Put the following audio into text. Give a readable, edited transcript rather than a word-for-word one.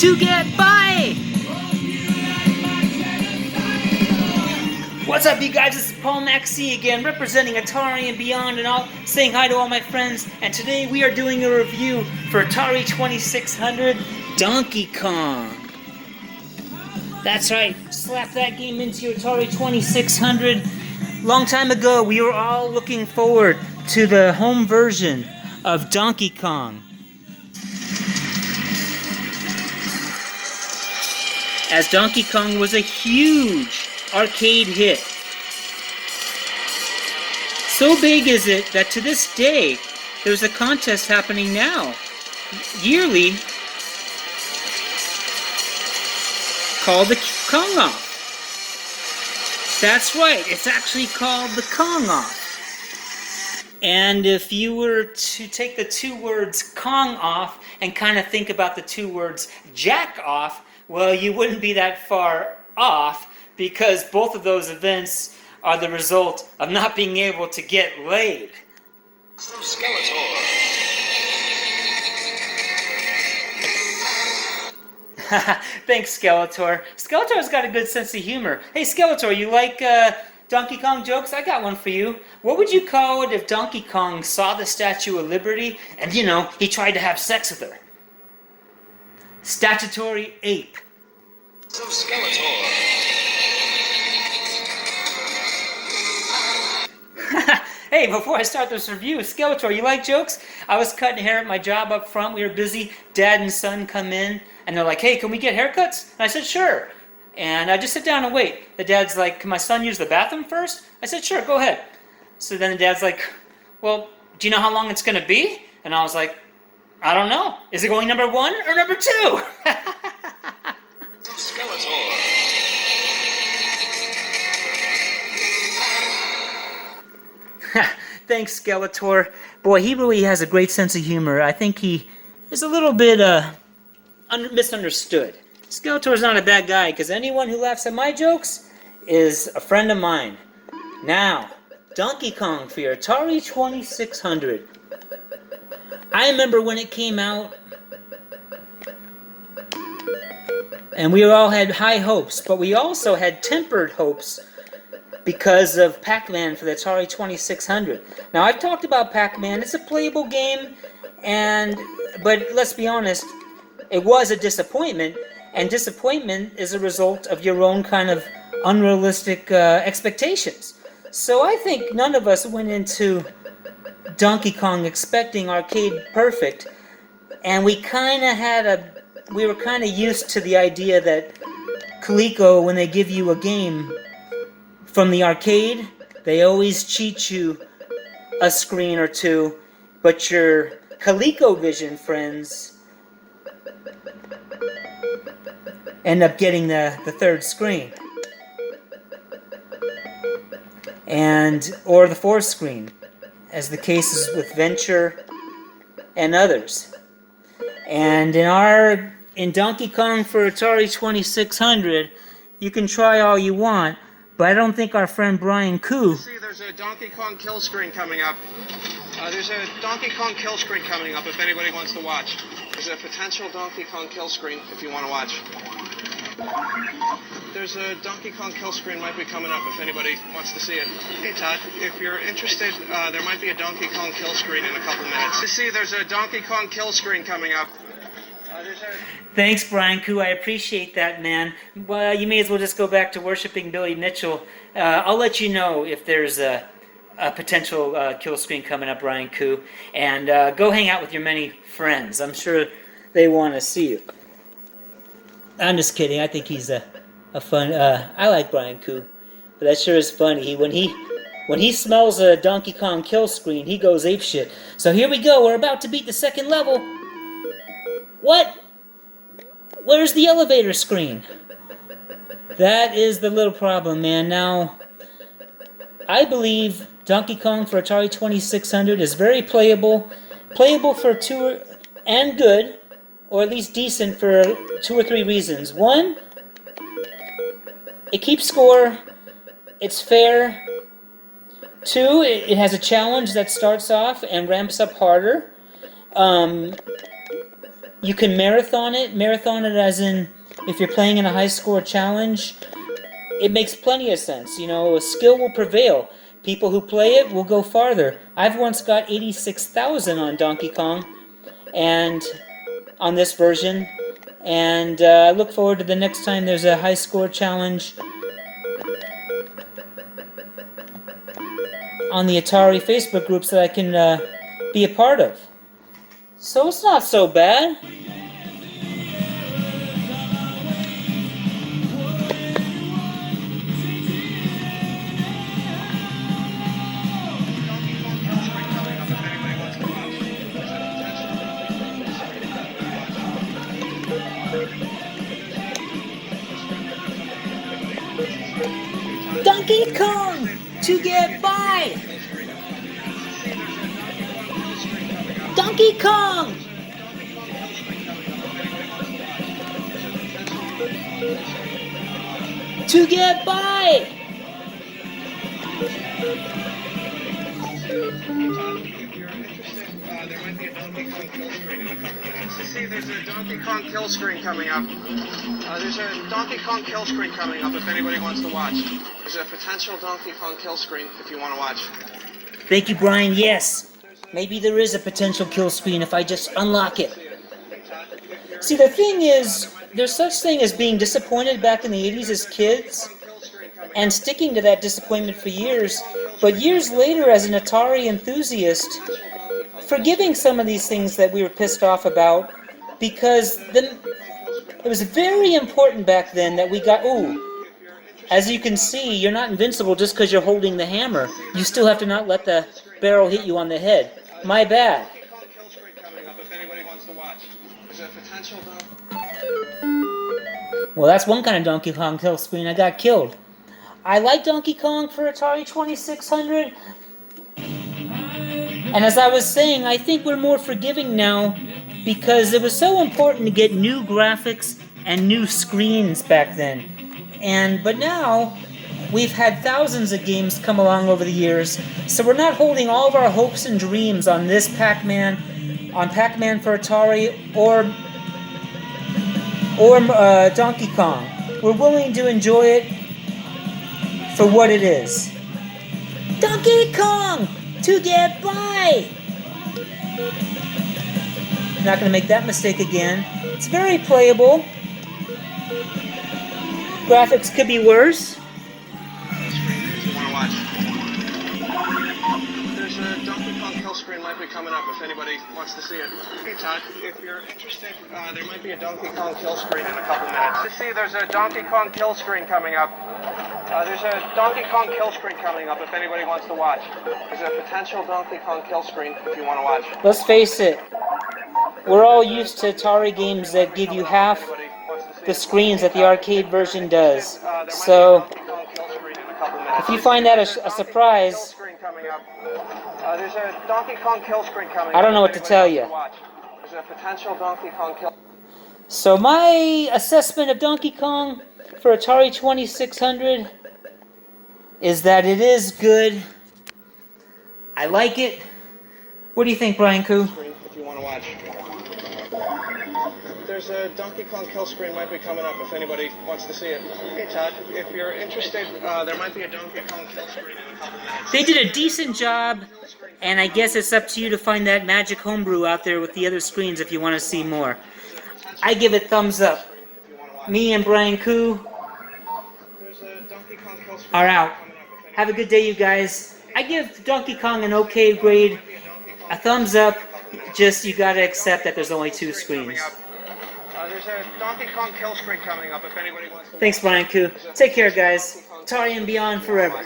to get by. What's up, you guys? This is Paul Maxey again, representing Atari and beyond, and all, saying hi to all my friends. And today we are doing a review for Atari 2600 Donkey Kong. That's right, slap that game into your Atari 2600. Long time ago, we were all looking forward to the home version of Donkey Kong, as Donkey Kong was a huge arcade hit. So big is it that to this day, there's a contest happening now, yearly, called the Kong Off. That's right, it's actually called the Kong Off. And if you were to take the two words Kong off and kind of think about the two words Jack off, well, you wouldn't be that far off, because both of those events are the result of not being able to get laid. Skeletor. Thanks, Skeletor. Skeletor's got a good sense of humor. Hey, Skeletor, you like Donkey Kong jokes? I got one for you. What would you call it if Donkey Kong saw the Statue of Liberty and, he tried to have sex with her? Statutory ape. Skeletor. Hey, before I start this review, Skeletor, you like jokes? I was cutting hair at my job up front. We were busy. Dad and son come in, and they're like, hey, can we get haircuts? And I said, sure. And I just sit down and wait. The dad's like, can my son use the bathroom first? I said, sure, go ahead. So then the dad's like, well, do you know how long it's going to be? And I was like, I don't know. Is it going number 1 or number 2? Skeletor. Thanks, Skeletor. Boy, he really has a great sense of humor. I think he is a little bit misunderstood. Skeletor's not a bad guy, because anyone who laughs at my jokes is a friend of mine. Now, Donkey Kong for your Atari 2600. I remember when it came out, and we all had high hopes, but we also had tempered hopes because of Pac-Man for the Atari 2600. Now, I've talked about Pac-Man. It's a playable game, but let's be honest, it was a disappointment, and disappointment is a result of your own kind of unrealistic expectations. So I think none of us went into Donkey Kong expecting arcade perfect, and we were kind of used to the idea that Coleco, when they give you a game from the arcade, they always cheat you a screen or two, but your ColecoVision friends end up getting the third screen, or the fourth screen, as the case is with Venture and others. And in Donkey Kong for Atari 2600, you can try all you want, but I don't think our friend Brian Koo... See, there's a Donkey Kong kill screen coming up. There's a Donkey Kong kill screen coming up if anybody wants to watch. There's a potential Donkey Kong kill screen if you want to watch. There's a Donkey Kong kill screen might be coming up if anybody wants to see it. Hey, Todd, if you're interested, there might be a Donkey Kong kill screen in a couple minutes. See, there's a Donkey Kong kill screen coming up. Thanks, Brian Koo. I appreciate that, man. Well, you may as well just go back to worshiping Billy Mitchell. I'll let you know if there's a potential kill screen coming up, Brian Koo. And go hang out with your many friends. I'm sure they want to see you. I'm just kidding. I think he's a fun... I like Brian Koo, but that sure is funny. When he smells a Donkey Kong kill screen, he goes apeshit. So here we go. We're about to beat the second level. What? Where's the elevator screen? That is the little problem, man. Now, I believe Donkey Kong for Atari 2600 is very playable for two, and good, or at least decent for 2 or 3 reasons. One, it keeps score, it's fair. 2, it has a challenge that starts off and ramps up harder. You can marathon it. Marathon it as in, if you're playing in a high score challenge, it makes plenty of sense. You know, skill will prevail. People who play it will go farther. I've once got 86,000 on Donkey Kong, and on this version, and I look forward to the next time there's a high score challenge on the Atari Facebook groups that I can be a part of. So it's not so bad. Donkey Kong to get by! Donkey Kong! To get by! There might be a Donkey Kong kill screen in a couple minutes. See, there's a Donkey Kong kill screen coming up. There's a Donkey Kong kill screen coming up if anybody wants to watch. There's a potential Donkey Kong kill screen if you want to watch. Thank you, Brian. Yes. Maybe there is a potential kill screen if I just unlock it. See, the thing is, there's such thing as being disappointed back in the 80s as kids and sticking to that disappointment for years, but years later as an Atari enthusiast, forgiving some of these things that we were pissed off about, because it was very important back then that we got, ooh, as you can see, you're not invincible just because you're holding the hammer. You still have to not let the barrel hit you on the head. My bad. Well, that's one kind of Donkey Kong kill screen. I got killed. I like Donkey Kong for Atari 2600. And as I was saying, I think we're more forgiving now because it was so important to get new graphics and new screens back then. But now, we've had thousands of games come along over the years, so we're not holding all of our hopes and dreams on this Pac-Man, on Pac-Man for Atari, or Donkey Kong. We're willing to enjoy it for what it is. Donkey Kong! To get by! Not going to make that mistake again. It's very playable. Graphics could be worse. There's a Donkey Kong kill screen might be coming up if anybody wants to see it. Hey Todd, if you're interested, there might be a Donkey Kong kill screen in a couple minutes. See, there's a Donkey Kong kill screen coming up. There's a Donkey Kong kill screen coming up if anybody wants to watch. There's a potential Donkey Kong kill screen if you want to watch. Let's face it, we're all used to Atari games that give you half the screens that the arcade version does. So, if you find that a surprise, there's a Donkey Kong kill screen coming. I don't know what to tell you. There's a potential Donkey Kong kill. So my assessment of Donkey Kong for Atari 2600 is that it is good. I like it. What do you think, Brian Koo? If you want to watch. There's a Donkey Kong kill screen might be coming up if anybody wants to see it. Hey Todd, if you're interested, there might be a Donkey Kong kill screen in a couple minutes. They did a decent job, and I guess it's up to you to find that magic homebrew out there with the other screens if you want to see more. I give it thumbs up. Me and Brian Koo are out. Have a good day, you guys. I give Donkey Kong an okay grade, a thumbs up. Just you gotta accept that there's only two screens. There's a Donkey Kong kill screen coming up if anybody wants to. Thanks, Brian Koo. Take care, guys. Atari and beyond forever.